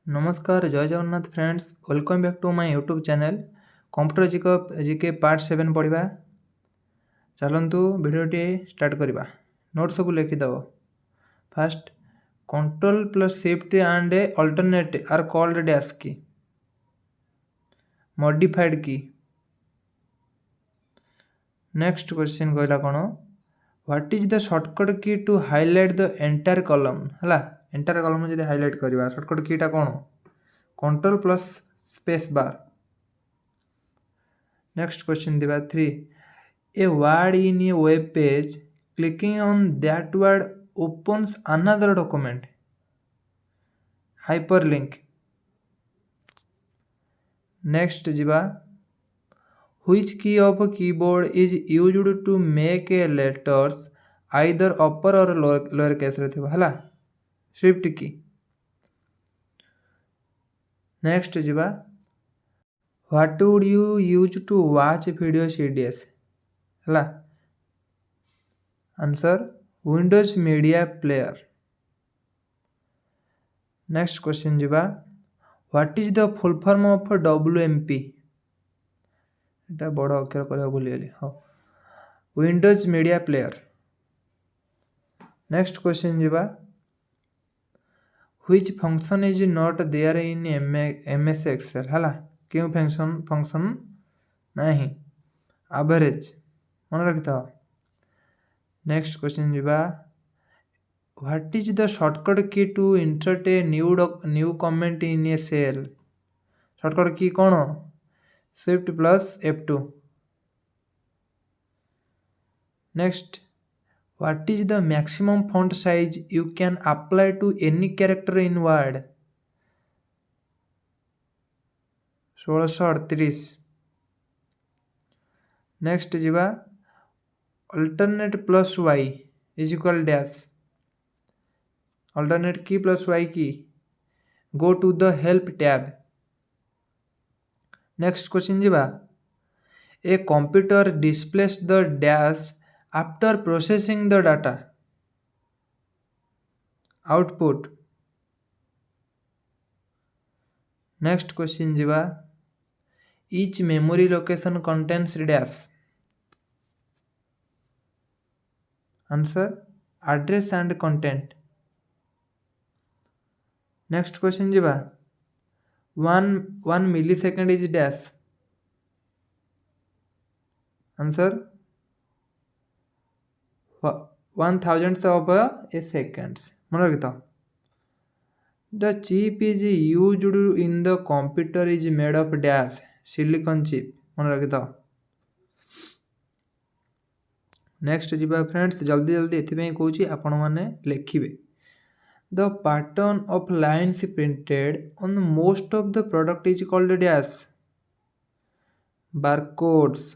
नमस्कार जय Jagannath friends welcome back to my YouTube channel computer GK part 7 पढ़ा चलतु भिडियोटी स्टार्ट करवा नोट सब लिखिदेव first control plus shift and alternate are called dash key modified key next question कहला कौन what is the shortcut key to highlight the entire column है entire column जब हाईलाइट करवा शॉर्टकट कीटा कौन control plus space bar next question दिबा 3 a word in a web page clicking on that word opens another document hyperlink next jiba which key of keyboard is used to make a letters either upper or lower case रे थिबा हला shift key next jiba what would you use to watch video CDS हला answer Windows Media Player next question jiba what is the full form of WMP এটা বড় অক্ষর করে ভুলি গলি हो Windows Media Player next question jiba which function is not there in MS Excel हला क्यों फंक्शन नहीं average मन रखता next question jiba what is the shortcut key to insert a new comment in a cell shortcut key कौन shift plus F2 next what is the maximum font size you can apply to any character in word 1638 next jiba alternate plus y is equal dash alternate key plus y key go to the help tab next question jiba a computer displays the dash after processing the data output next question jiba each memory location contains dash answer address and content next question jiba 1 millisecond is dash answer 1,000th of a second मन रखता the chip is used in the computer is made of dash silicon chip मन रखता next जीवा friends जल्दी जल्दी एथिପାଇଁ कहूची आपण माने लिखिबे the pattern of lines printed on most of the product is called dash barcodes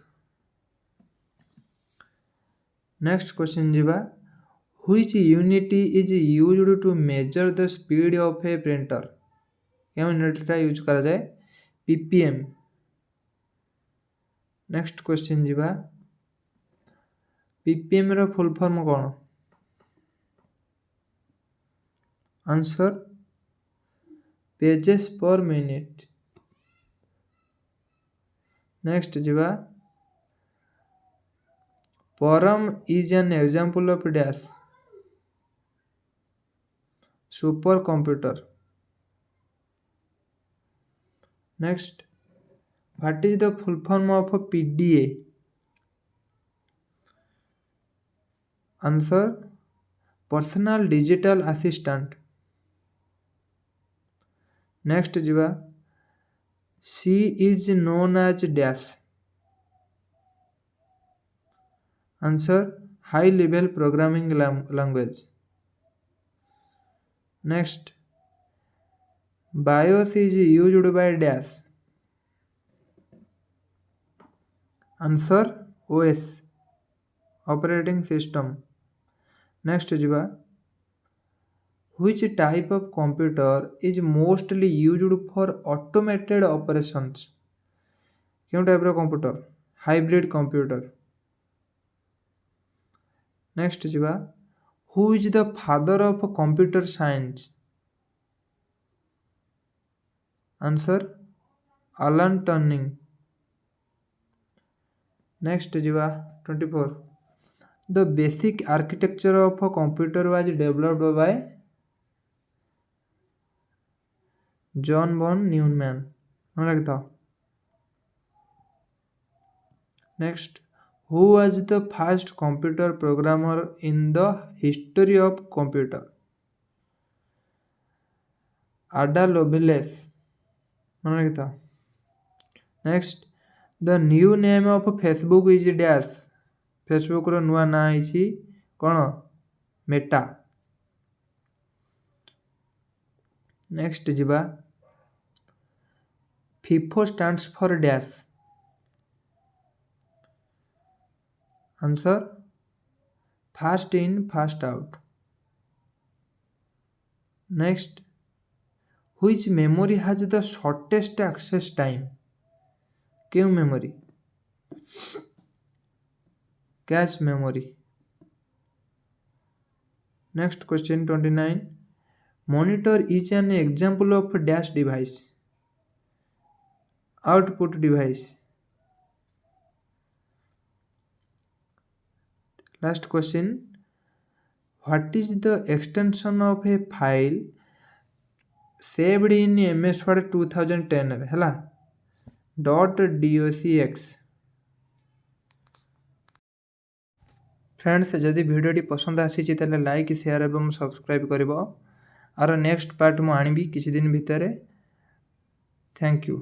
next question जीवा which unit is used to measure the speed of a printer केउ यूनिटटा यूज करा जाए पीपीएम नेक्स्ट क्वेश्चन जीवा PPM रो full form कौन answer pages per minute next जीवा Param is an example of dash supercomputer next what is the full form of PDA answer personal digital assistant next जीवा C is known as dash answer high level programming language next BIOS is used by dash answer OS operating system next जीवा which type of computer is mostly used for automated operations क्यों type रो computer hybrid computer next जीवा who is the father of computer science answer Alan Turing. Next जीवा 24 the basic architecture of a computer was developed by John von Neumann. मन रखता। Next who was the first computer programmer in the history of computer. Ada Lovelace. मन रखता। Next the new name of Facebook is dash. Facebook रो नुआ ना आइछि कोन Meta. Next जीवा FIFO stands for dash. Answer first in first out. Next which memory has the shortest access time. क्यों memory cache memory. Next question 29 monitor is an example of dash device. Output device. Last question what is the extension of a file saved in MS Word 2010 हैला .docx। Friends जदि वीडियोटी पसंद आसी ताले like share एवं subscribe करिवो। Are next part मु आनिबी किछि दिन भितरे। Thank you.